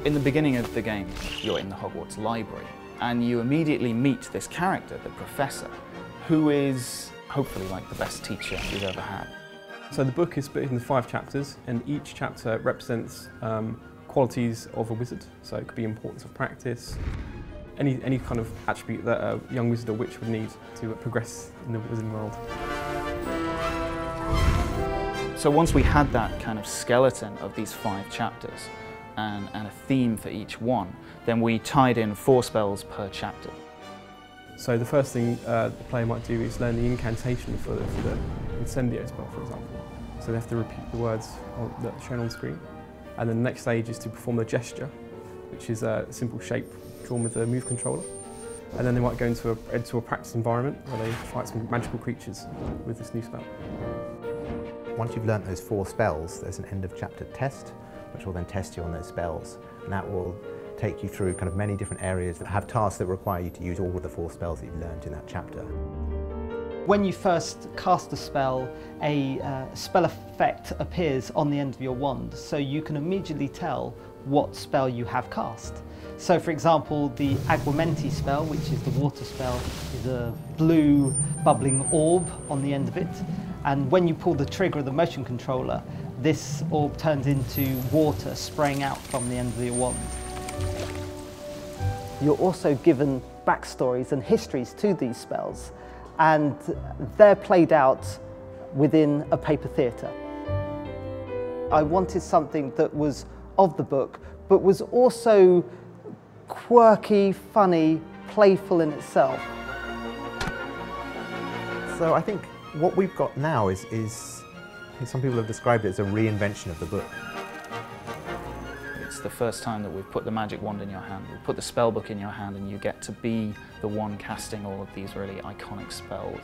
In the beginning of the game, you're in the Hogwarts library, and you immediately meet this character, the Professor, who is hopefully like the best teacher you've ever had. So the book is split into 5 chapters, and each chapter represents qualities of a wizard. So it could be importance of practice, any kind of attribute that a young wizard or witch would need to progress in the wizarding world. So once we had that kind of skeleton of these 5 chapters and a theme for each one, then we tied in 4 spells per chapter. So the first thing the player might do is learn the incantation for the incendio spell, for example. So they have to repeat the words that are shown on screen. And then the next stage is to perform the gesture, which is a simple shape drawn with the move controller. And then they might go into a practice environment where they fight some magical creatures with this new spell. Once you've learnt those 4 spells, there's an end of chapter test, which will then test you on those spells. And that will take you through kind of many different areas that have tasks that require you to use all of the 4 spells that you've learnt in that chapter. When you first cast a spell effect appears on the end of your wand, so you can immediately tell what spell you have cast. So for example, the Aguamenti spell, which is the water spell, is a blue bubbling orb on the end of it. And when you pull the trigger of the motion controller, this orb turns into water spraying out from the end of your wand. You're also given backstories and histories to these spells, and they're played out within a paper theatre. I wanted something that was of the book, but was also quirky, funny, playful in itself. So I think what we've got now is some people have described it as a reinvention of the book. It's the first time that we've put the magic wand in your hand, we've put the spell book in your hand, and you get to be the one casting all of these really iconic spells.